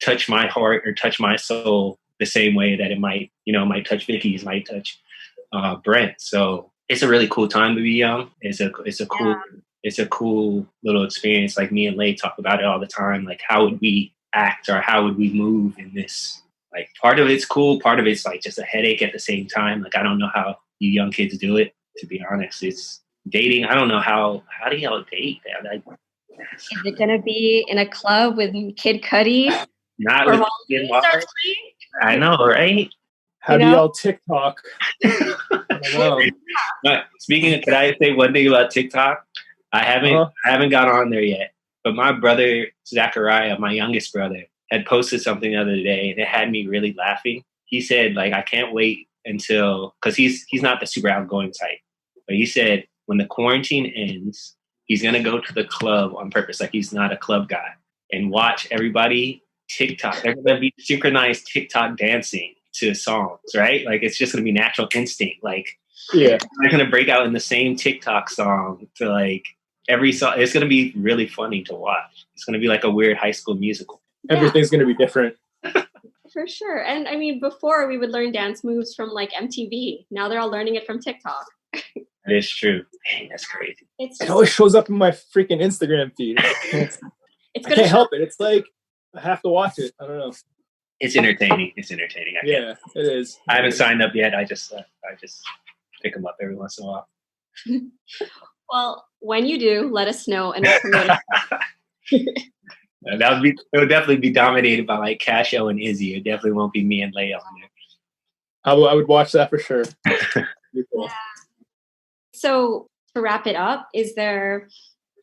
touch my heart or touch my soul the same way that it might, might touch Vicky's, might touch Brent. So it's a really cool time to be young. It's a cool little experience. Like me and Lay talk about it all the time. Like how would we act or how would we move in this? Like part of it's cool, part of it's like just a headache at the same time. Like I don't know how you young kids do it, to be honest. It's dating. I don't know how do y'all date? Is it going to be in a club with Kid Cudi? Not with Kid Cudi. I know, right? How do y'all TikTok? I don't know. Speaking of, could I say one thing about TikTok? I haven't got on there yet. But my brother, Zachariah, my youngest brother, had posted something the other day and it had me really laughing. He said, like, I can't wait until, because he's not the super outgoing type. But he said, when the quarantine ends, he's going to go to the club on purpose. Like he's not a club guy and watch everybody TikTok. They're going to be synchronized TikTok dancing to songs, right? Like it's just going to be natural instinct. Like, yeah, they're going to break out in the same TikTok song to like every song. It's going to be really funny to watch. It's going to be like a weird High School Musical. Everything's going to be different. For sure. And I mean, before we would learn dance moves from like MTV. Now they're all learning it from TikTok. That is true. Dang, that's crazy. It always shows up in my freaking Instagram feed. I can't help it. It's like I have to watch it. I don't know. It's entertaining. Yeah, it is. I haven't signed up yet. I just pick them up every once in a while. Well, when you do, let us know and we'll promote it. It would definitely be dominated by like Casho and Izzy. It definitely won't be me and Leia on there. I would watch that for sure. Cool. Yeah. So to wrap it up, is there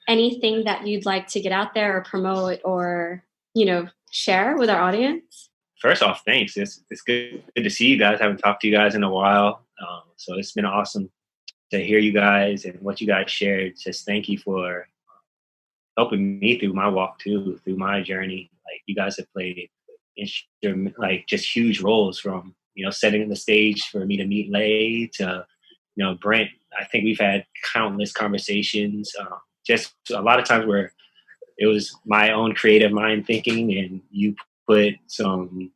anything that you'd like to get out there or promote or, share with our audience? First off, thanks. It's good to see you guys. I haven't talked to you guys in a while. So it's been awesome to hear you guys and what you guys shared. Just thank you for helping me through my walk too, through my journey. Like you guys have played like just huge roles from, setting the stage for me to meet Lay to, Brent. I think we've had countless conversations. Just a lot of times where it was my own creative mind thinking and you put some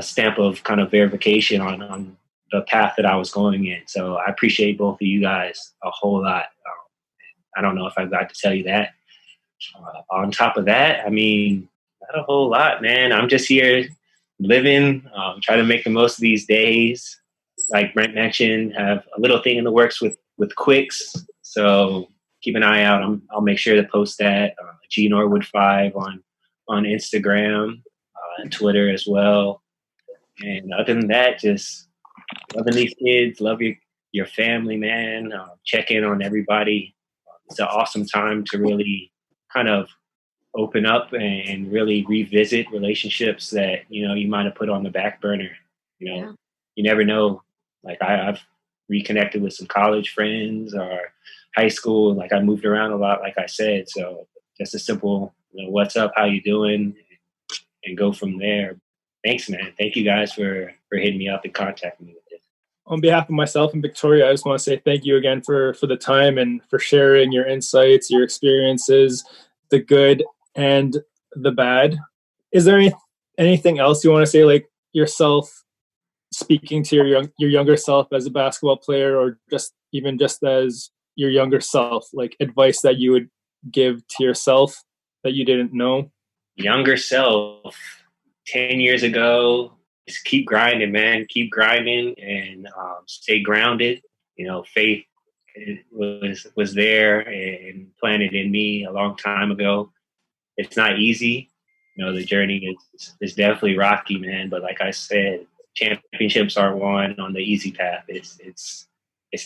stamp of kind of verification on the path that I was going in. So I appreciate both of you guys a whole lot. I don't know if I've got to tell you that. On top of that, I mean, not a whole lot, man. I'm just here living, trying to make the most of these days. Like Brent mentioned, have a little thing in the works with Quicks. So keep an eye out. I'll make sure to post that. G Norwood 5 on Instagram and Twitter as well. And other than that, just loving these kids, love your family, man. Check in on everybody. It's an awesome time to really kind of open up and really revisit relationships that, you might have put on the back burner. You never know. Like I've reconnected with some college friends or high school. Like I moved around a lot, like I said. So just a simple, what's up, how you doing, and go from there. Thanks, man. Thank you guys for hitting me up and contacting me with this. On behalf of myself and Victoria, I just want to say thank you again for the time and for sharing your insights, your experiences, the good and the bad. Is there anything else you want to say, like yourself speaking to your younger self as a basketball player, or just as your younger self, like advice that you would give to yourself that you didn't know? Younger self, 10 years ago, just keep grinding, man. Keep grinding and stay grounded. Faith was there and planted in me a long time ago. It's not easy. The journey is definitely rocky, man. But like I said, championships aren't won on the easy path. It's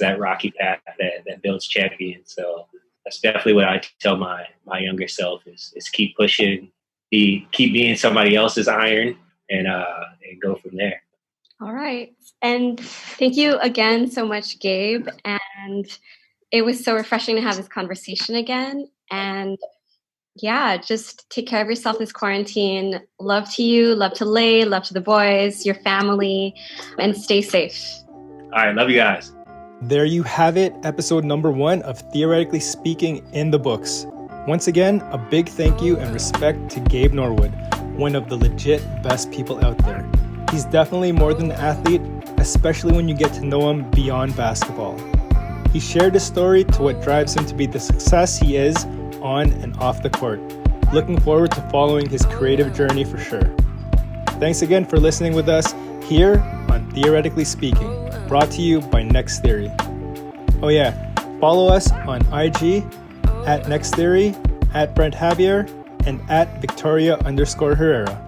that rocky path that builds champions. So that's definitely what I tell my younger self is keep pushing, keep being somebody else's iron, and go from there. All right. And thank you again so much, Gabe. And it was so refreshing to have this conversation again. And yeah, just take care of yourself this quarantine. Love to you, love to Lay, love to the boys, your family, and stay safe. All right. Love you guys. There you have it. Episode number 1 of Theoretically Speaking in the books. Once again, a big thank you and respect to Gabe Norwood, one of the legit best people out there. He's definitely more than an athlete, especially when you get to know him beyond basketball. He shared his story to what drives him to be the success he is on and off the court. Looking forward to following his creative journey for sure. Thanks again for listening with us here on Theoretically Speaking, brought to you by Next Theory. Oh yeah, follow us on IG at Next Theory, at Brent Javier, and at Victoria_Herrera.